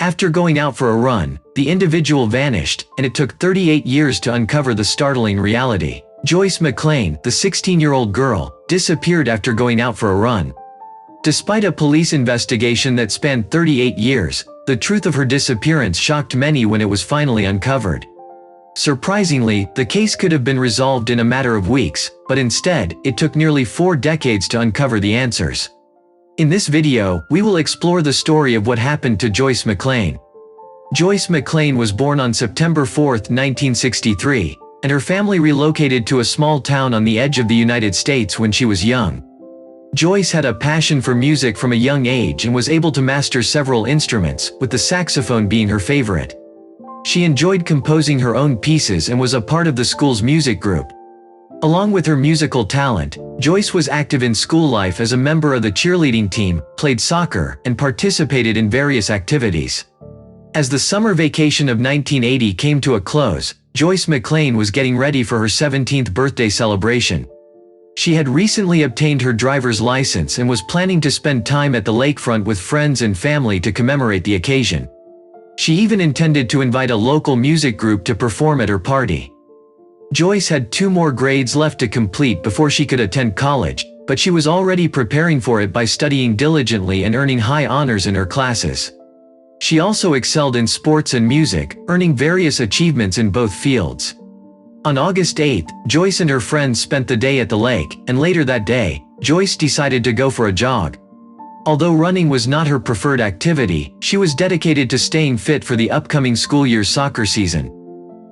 After going out for a run, the individual vanished, and it took 38 years to uncover the startling reality. Joyce McLean, the 16-year-old girl, disappeared after going out for a run. Despite a police investigation that spanned 38 years, the truth of her disappearance shocked many when it was finally uncovered. Surprisingly, the case could have been resolved in a matter of weeks, but instead, it took nearly 4 decades to uncover the answers. In this video, we will explore the story of what happened to Joyce McLean. Joyce McLean was born on September 4, 1963, and her family relocated to a small town on the edge of the United States when she was young. Joyce had a passion for music from a young age and was able to master several instruments, with the saxophone being her favorite. She enjoyed composing her own pieces and was a part of the school's music group. Along with her musical talent, Joyce was active in school life as a member of the cheerleading team, played soccer, and participated in various activities. As the summer vacation of 1980 came to a close, Joyce McLean was getting ready for her 17th birthday celebration. She had recently obtained her driver's license and was planning to spend time at the lakefront with friends and family to commemorate the occasion. She even intended to invite a local music group to perform at her party. Joyce had 2 more grades left to complete before she could attend college, but she was already preparing for it by studying diligently and earning high honors in her classes. She also excelled in sports and music, earning various achievements in both fields. On August 8, Joyce and her friends spent the day at the lake, and later that day, Joyce decided to go for a jog. Although running was not her preferred activity, she was dedicated to staying fit for the upcoming school year's soccer season.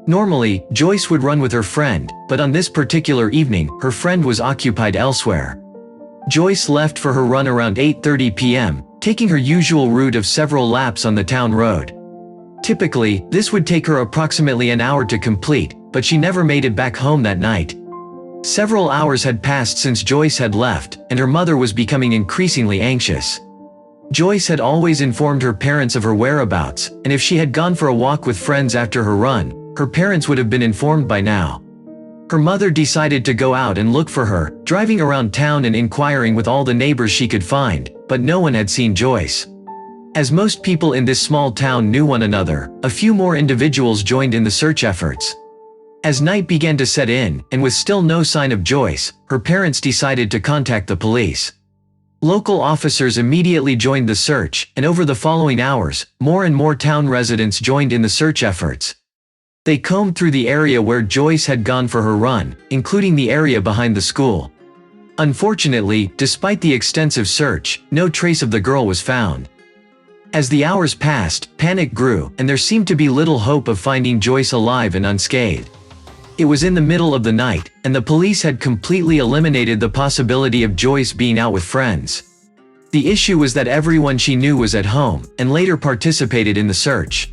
Normally, Joyce would run with her friend, but on this particular evening, her friend was occupied elsewhere. Joyce left for her run around 8:30 p.m., taking her usual route of several laps on the town road. Typically, this would take her approximately an hour to complete, but she never made it back home that night. Several hours had passed since Joyce had left, and her mother was becoming increasingly anxious. Joyce had always informed her parents of her whereabouts, and if she had gone for a walk with friends after her run, her parents would have been informed by now. Her mother decided to go out and look for her, driving around town and inquiring with all the neighbors she could find, but no one had seen Joyce. As most people in this small town knew one another, a few more individuals joined in the search efforts. As night began to set in, and with still no sign of Joyce, her parents decided to contact the police. Local officers immediately joined the search, and over the following hours, more and more town residents joined in the search efforts. They combed through the area where Joyce had gone for her run, including the area behind the school. Unfortunately, despite the extensive search, no trace of the girl was found. As the hours passed, panic grew, and there seemed to be little hope of finding Joyce alive and unscathed. It was in the middle of the night, and the police had completely eliminated the possibility of Joyce being out with friends. The issue was that everyone she knew was at home, and later participated in the search.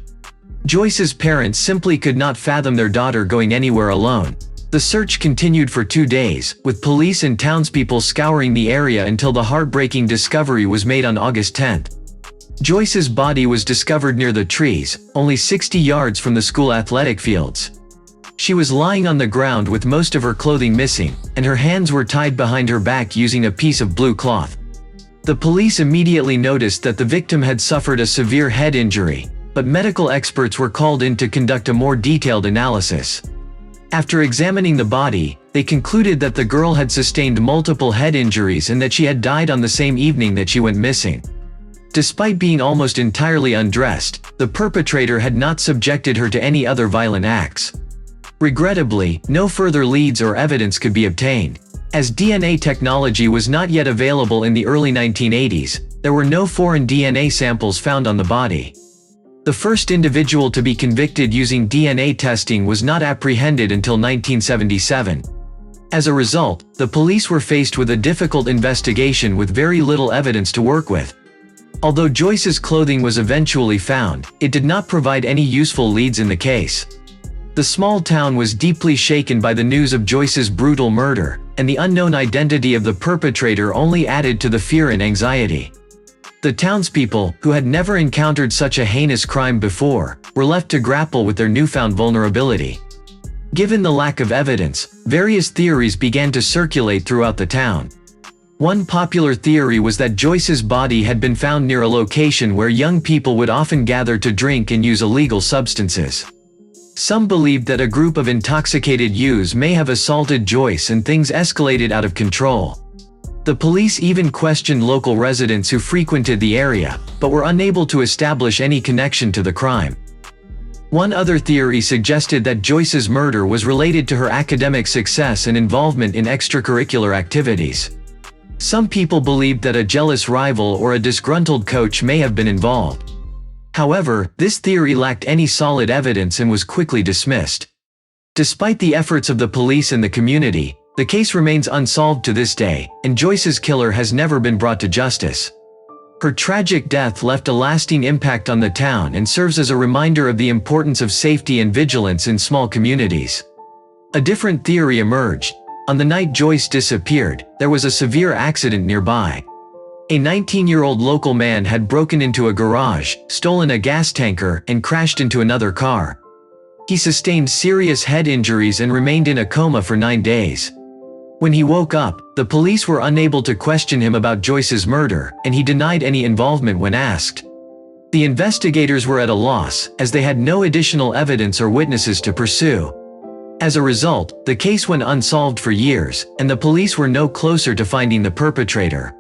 Joyce's parents simply could not fathom their daughter going anywhere alone. The search continued for 2 days, with police and townspeople scouring the area until the heartbreaking discovery was made on August 10. Joyce's body was discovered near the trees, only 60 yards from the school athletic fields. She was lying on the ground with most of her clothing missing, and her hands were tied behind her back using a piece of blue cloth. The police immediately noticed that the victim had suffered a severe head injury, but medical experts were called in to conduct a more detailed analysis. After examining the body, they concluded that the girl had sustained multiple head injuries and that she had died on the same evening that she went missing. Despite being almost entirely undressed, the perpetrator had not subjected her to any other violent acts. Regrettably, no further leads or evidence could be obtained. As DNA technology was not yet available in the early 1980s, there were no foreign DNA samples found on the body. The first individual to be convicted using DNA testing was not apprehended until 1977. As a result, the police were faced with a difficult investigation with very little evidence to work with. Although Joyce's clothing was eventually found, it did not provide any useful leads in the case. The small town was deeply shaken by the news of Joyce's brutal murder, and the unknown identity of the perpetrator only added to the fear and anxiety. The townspeople, who had never encountered such a heinous crime before, were left to grapple with their newfound vulnerability. Given the lack of evidence, various theories began to circulate throughout the town. One popular theory was that Joyce's body had been found near a location where young people would often gather to drink and use illegal substances. Some believed that a group of intoxicated youths may have assaulted Joyce and things escalated out of control. The police even questioned local residents who frequented the area, but were unable to establish any connection to the crime. One other theory suggested that Joyce's murder was related to her academic success and involvement in extracurricular activities. Some people believed that a jealous rival or a disgruntled coach may have been involved. However, this theory lacked any solid evidence and was quickly dismissed. Despite the efforts of the police and the community, the case remains unsolved to this day, and Joyce's killer has never been brought to justice. Her tragic death left a lasting impact on the town and serves as a reminder of the importance of safety and vigilance in small communities. A different theory emerged. On the night Joyce disappeared, there was a severe accident nearby. A 19-year-old local man had broken into a garage, stolen a gas tanker, and crashed into another car. He sustained serious head injuries and remained in a coma for 9 days. When he woke up, the police were unable to question him about Joyce's murder, and he denied any involvement when asked. The investigators were at a loss, as they had no additional evidence or witnesses to pursue. As a result, the case went unsolved for years, and the police were no closer to finding the perpetrator.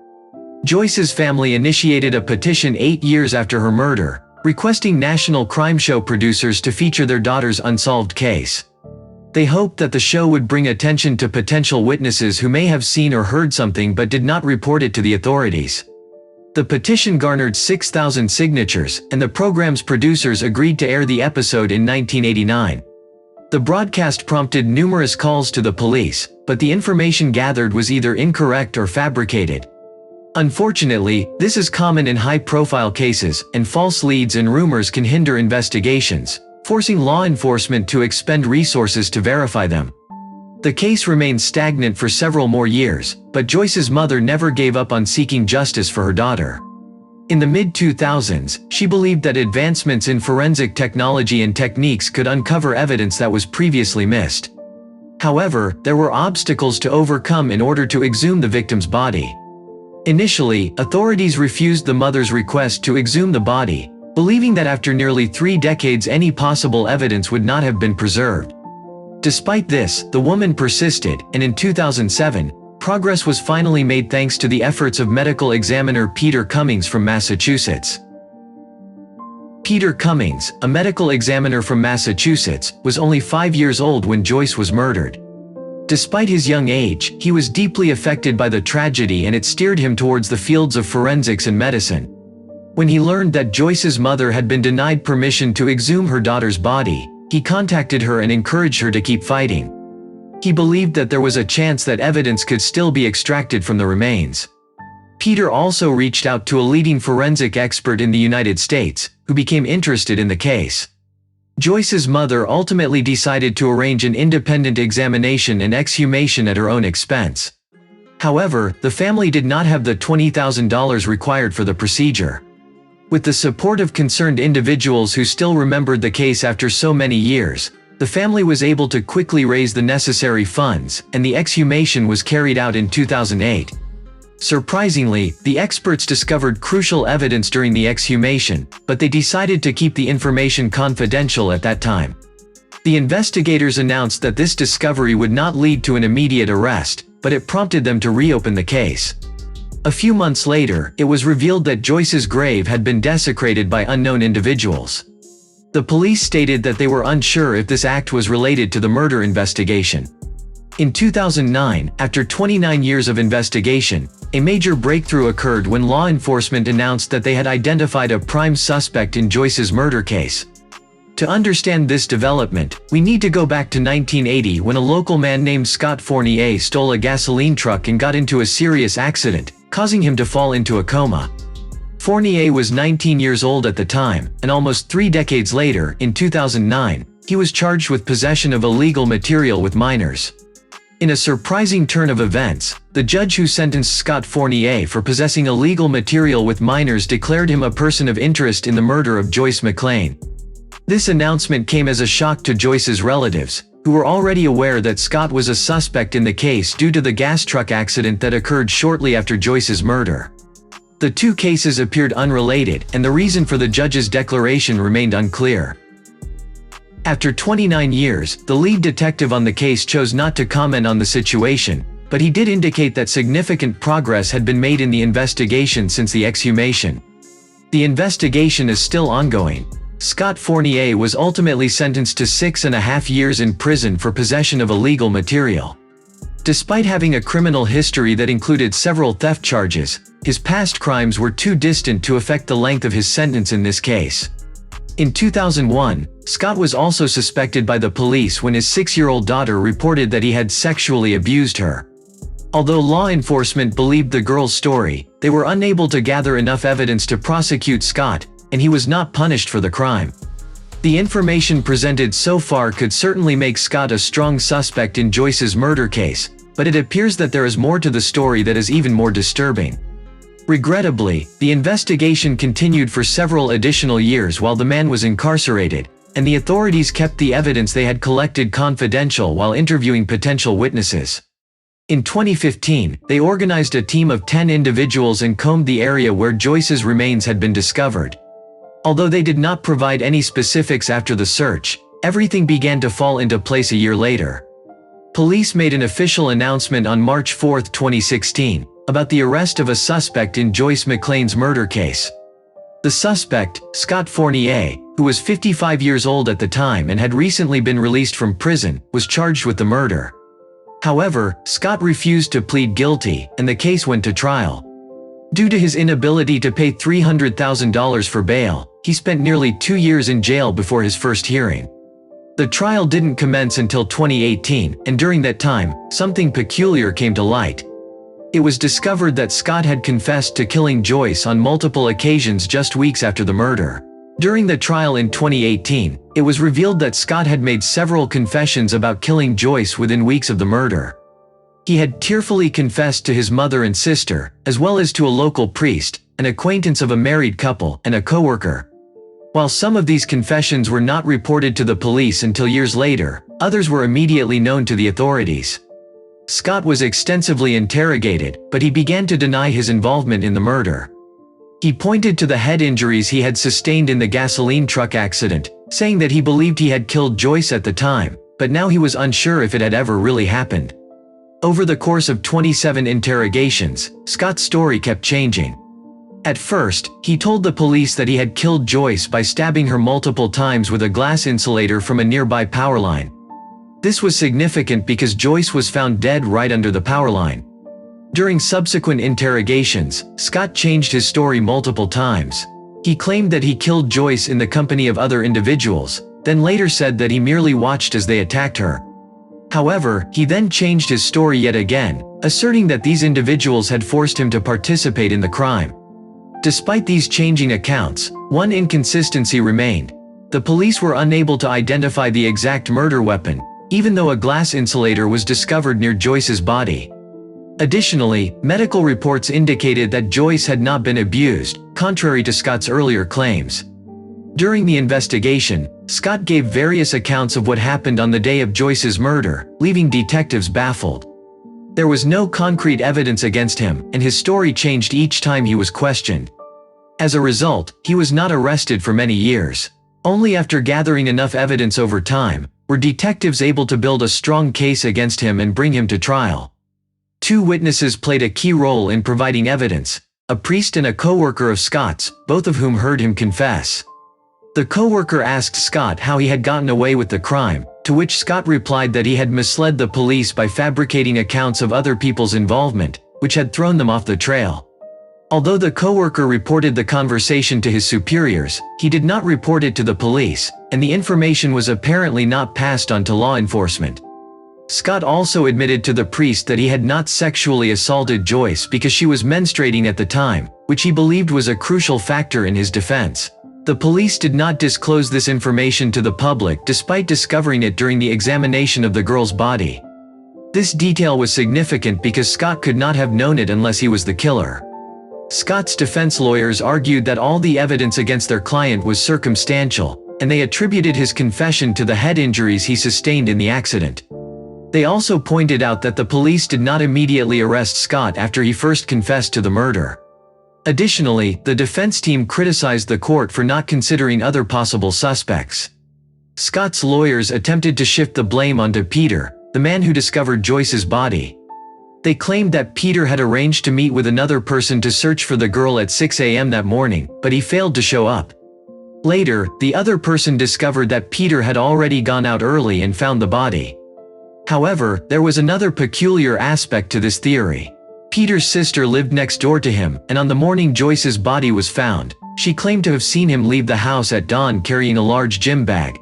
Joyce's family initiated a petition 8 years after her murder, requesting national crime show producers to feature their daughter's unsolved case. They hoped that the show would bring attention to potential witnesses who may have seen or heard something but did not report it to the authorities. The petition garnered 6,000 signatures, and the program's producers agreed to air the episode in 1989. The broadcast prompted numerous calls to the police, but the information gathered was either incorrect or fabricated. Unfortunately, this is common in high-profile cases, and false leads and rumors can hinder investigations, forcing law enforcement to expend resources to verify them. The case remained stagnant for several more years, but Joyce's mother never gave up on seeking justice for her daughter. In the mid-2000s, she believed that advancements in forensic technology and techniques could uncover evidence that was previously missed. However, there were obstacles to overcome in order to exhume the victim's body. Initially, authorities refused the mother's request to exhume the body, believing that after nearly 3 decades any possible evidence would not have been preserved. Despite this, the woman persisted, and in 2007, progress was finally made thanks to the efforts of medical examiner Peter Cummings from Massachusetts. Peter Cummings, a medical examiner from Massachusetts, was only 5 years old when Joyce was murdered. Despite his young age, he was deeply affected by the tragedy, and it steered him towards the fields of forensics and medicine. When he learned that Joyce's mother had been denied permission to exhume her daughter's body, he contacted her and encouraged her to keep fighting. He believed that there was a chance that evidence could still be extracted from the remains. Peter also reached out to a leading forensic expert in the United States, who became interested in the case. Joyce's mother ultimately decided to arrange an independent examination and exhumation at her own expense. However, the family did not have the $20,000 required for the procedure. With the support of concerned individuals who still remembered the case after so many years, the family was able to quickly raise the necessary funds, and the exhumation was carried out in 2008. Surprisingly, the experts discovered crucial evidence during the exhumation, but they decided to keep the information confidential at that time. The investigators announced that this discovery would not lead to an immediate arrest, but it prompted them to reopen the case. A few months later, it was revealed that Joyce's grave had been desecrated by unknown individuals. The police stated that they were unsure if this act was related to the murder investigation. In 2009, after 29 years of investigation, a major breakthrough occurred when law enforcement announced that they had identified a prime suspect in Joyce's murder case. To understand this development, we need to go back to 1980 when a local man named Scott Fournier stole a gasoline truck and got into a serious accident, causing him to fall into a coma. Fournier was 19 years old at the time, and almost 3 decades later, in 2009, he was charged with possession of illegal material with minors. In a surprising turn of events, the judge who sentenced Scott Fournier for possessing illegal material with minors declared him a person of interest in the murder of Joyce McLean. This announcement came as a shock to Joyce's relatives, who were already aware that Scott was a suspect in the case due to the gas truck accident that occurred shortly after Joyce's murder. The two cases appeared unrelated, and the reason for the judge's declaration remained unclear. After 29 years, the lead detective on the case chose not to comment on the situation, but he did indicate that significant progress had been made in the investigation since the exhumation. The investigation is still ongoing. Scott Fournier was ultimately sentenced to 6.5 years in prison for possession of illegal material. Despite having a criminal history that included several theft charges, his past crimes were too distant to affect the length of his sentence in this case. In 2001, Scott was also suspected by the police when his 6-year-old daughter reported that he had sexually abused her. Although law enforcement believed the girl's story, they were unable to gather enough evidence to prosecute Scott, and he was not punished for the crime. The information presented so far could certainly make Scott a strong suspect in Joyce's murder case, but it appears that there is more to the story that is even more disturbing. Regrettably, the investigation continued for several additional years while the man was incarcerated, and the authorities kept the evidence they had collected confidential while interviewing potential witnesses. In 2015, they organized a team of 10 individuals and combed the area where Joyce's remains had been discovered. Although they did not provide any specifics after the search, everything began to fall into place a year later. Police made an official announcement on March 4, 2016, about the arrest of a suspect in Joyce McLean's murder case. The suspect, Scott Fournier, who was 55 years old at the time and had recently been released from prison, was charged with the murder. However, Scott refused to plead guilty, and the case went to trial. Due to his inability to pay $300,000 for bail, he spent nearly 2 years in jail before his first hearing. The trial didn't commence until 2018, and during that time, something peculiar came to light. It was discovered that Scott had confessed to killing Joyce on multiple occasions just weeks after the murder. During the trial in 2018, it was revealed that Scott had made several confessions about killing Joyce within weeks of the murder. He had tearfully confessed to his mother and sister, as well as to a local priest, an acquaintance of a married couple, and a coworker. While some of these confessions were not reported to the police until years later, others were immediately known to the authorities. Scott was extensively interrogated, but he began to deny his involvement in the murder. He pointed to the head injuries he had sustained in the gasoline truck accident, saying that he believed he had killed Joyce at the time, but now he was unsure if it had ever really happened. Over the course of 27 interrogations, Scott's story kept changing. At first, he told the police that he had killed Joyce by stabbing her multiple times with a glass insulator from a nearby power line. This was significant because Joyce was found dead right under the power line. During subsequent interrogations, Scott changed his story multiple times. He claimed that he killed Joyce in the company of other individuals, then later said that he merely watched as they attacked her. However, he then changed his story yet again, asserting that these individuals had forced him to participate in the crime. Despite these changing accounts, one inconsistency remained. The police were unable to identify the exact murder weapon, even though a glass insulator was discovered near Joyce's body. Additionally, medical reports indicated that Joyce had not been abused, contrary to Scott's earlier claims. During the investigation, Scott gave various accounts of what happened on the day of Joyce's murder, leaving detectives baffled. There was no concrete evidence against him, and his story changed each time he was questioned. As a result, he was not arrested for many years. Only after gathering enough evidence over time, were detectives able to build a strong case against him and bring him to trial. 2 witnesses played a key role in providing evidence, a priest and a co-worker of Scott's, both of whom heard him confess. The co-worker asked Scott how he had gotten away with the crime, to which Scott replied that he had misled the police by fabricating accounts of other people's involvement, which had thrown them off the trail. Although the co-worker reported the conversation to his superiors, he did not report it to the police, and the information was apparently not passed on to law enforcement. Scott also admitted to the priest that he had not sexually assaulted Joyce because she was menstruating at the time, which he believed was a crucial factor in his defense. The police did not disclose this information to the public despite discovering it during the examination of the girl's body. This detail was significant because Scott could not have known it unless he was the killer. Scott's defense lawyers argued that all the evidence against their client was circumstantial, and they attributed his confession to the head injuries he sustained in the accident. They also pointed out that the police did not immediately arrest Scott after he first confessed to the murder. Additionally, the defense team criticized the court for not considering other possible suspects. Scott's lawyers attempted to shift the blame onto Peter, the man who discovered Joyce's body. They claimed that Peter had arranged to meet with another person to search for the girl at 6 a.m. that morning, but he failed to show up. Later, the other person discovered that Peter had already gone out early and found the body. However, there was another peculiar aspect to this theory. Peter's sister lived next door to him, and on the morning Joyce's body was found, she claimed to have seen him leave the house at dawn carrying a large gym bag.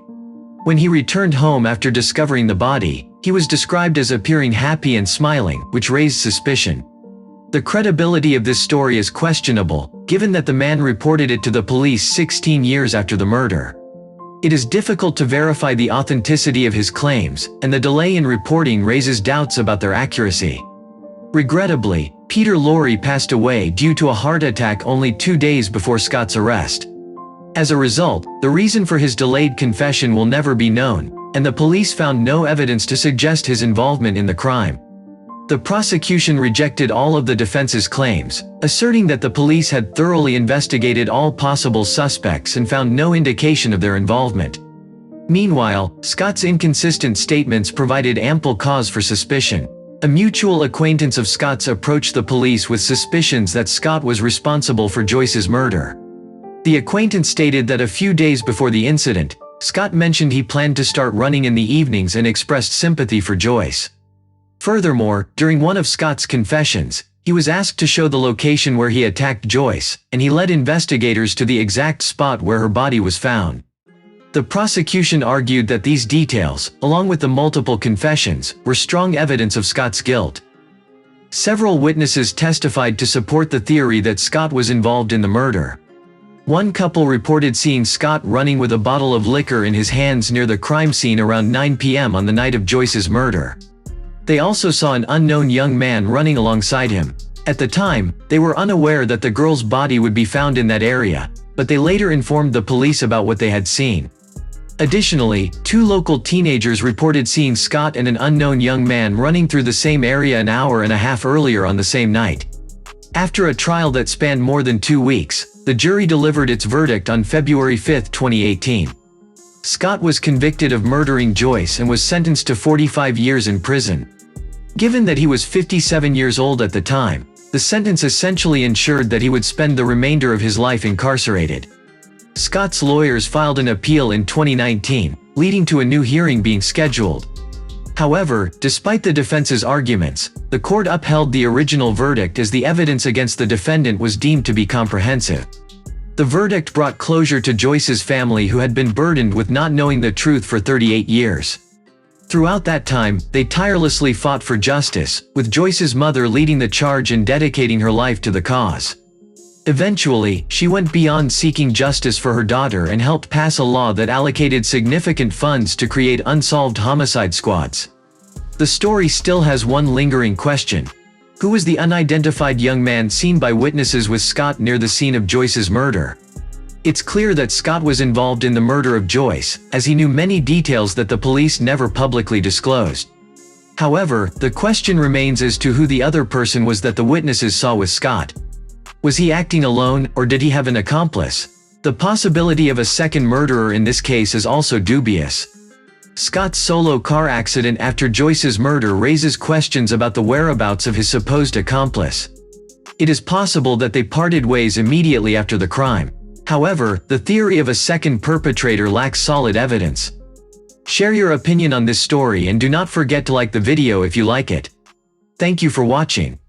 When he returned home after discovering the body, he was described as appearing happy and smiling, which raised suspicion. The credibility of this story is questionable, given that the man reported it to the police 16 years after the murder. It is difficult to verify the authenticity of his claims, and the delay in reporting raises doubts about their accuracy. Regrettably, Peter Lorre passed away due to a heart attack only 2 days before Scott's arrest. As a result, the reason for his delayed confession will never be known, and the police found no evidence to suggest his involvement in the crime. The prosecution rejected all of the defense's claims, asserting that the police had thoroughly investigated all possible suspects and found no indication of their involvement. Meanwhile, Scott's inconsistent statements provided ample cause for suspicion. A mutual acquaintance of Scott's approached the police with suspicions that Scott was responsible for Joyce's murder. The acquaintance stated that a few days before the incident, Scott mentioned he planned to start running in the evenings and expressed sympathy for Joyce. Furthermore, during one of Scott's confessions, he was asked to show the location where he attacked Joyce, and he led investigators to the exact spot where her body was found. The prosecution argued that these details, along with the multiple confessions, were strong evidence of Scott's guilt. Several witnesses testified to support the theory that Scott was involved in the murder. One couple reported seeing Scott running with a bottle of liquor in his hands near the crime scene around 9 p.m. on the night of Joyce's murder. They also saw an unknown young man running alongside him. At the time, they were unaware that the girl's body would be found in that area, but they later informed the police about what they had seen. Additionally, 2 local teenagers reported seeing Scott and an unknown young man running through the same area an hour and a half earlier on the same night. After a trial that spanned more than 2 weeks, the jury delivered its verdict on February 5, 2018. Scott was convicted of murdering Joyce and was sentenced to 45 years in prison. Given that he was 57 years old at the time, the sentence essentially ensured that he would spend the remainder of his life incarcerated. Scott's lawyers filed an appeal in 2019, leading to a new hearing being scheduled. However, despite the defense's arguments, the court upheld the original verdict as the evidence against the defendant was deemed to be comprehensive. The verdict brought closure to Joyce's family, who had been burdened with not knowing the truth for 38 years. Throughout that time, they tirelessly fought for justice, with Joyce's mother leading the charge and dedicating her life to the cause. Eventually, she went beyond seeking justice for her daughter and helped pass a law that allocated significant funds to create unsolved homicide squads. The story still has one lingering question. Who was the unidentified young man seen by witnesses with Scott near the scene of Joyce's murder? It's clear that Scott was involved in the murder of Joyce, as he knew many details that the police never publicly disclosed. However, the question remains as to who the other person was that the witnesses saw with Scott. Was he acting alone, or did he have an accomplice? The possibility of a second murderer in this case is also dubious. Scott's solo car accident after Joyce's murder raises questions about the whereabouts of his supposed accomplice. It is possible that they parted ways immediately after the crime. However, the theory of a second perpetrator lacks solid evidence. Share your opinion on this story and do not forget to like the video if you like it. Thank you for watching.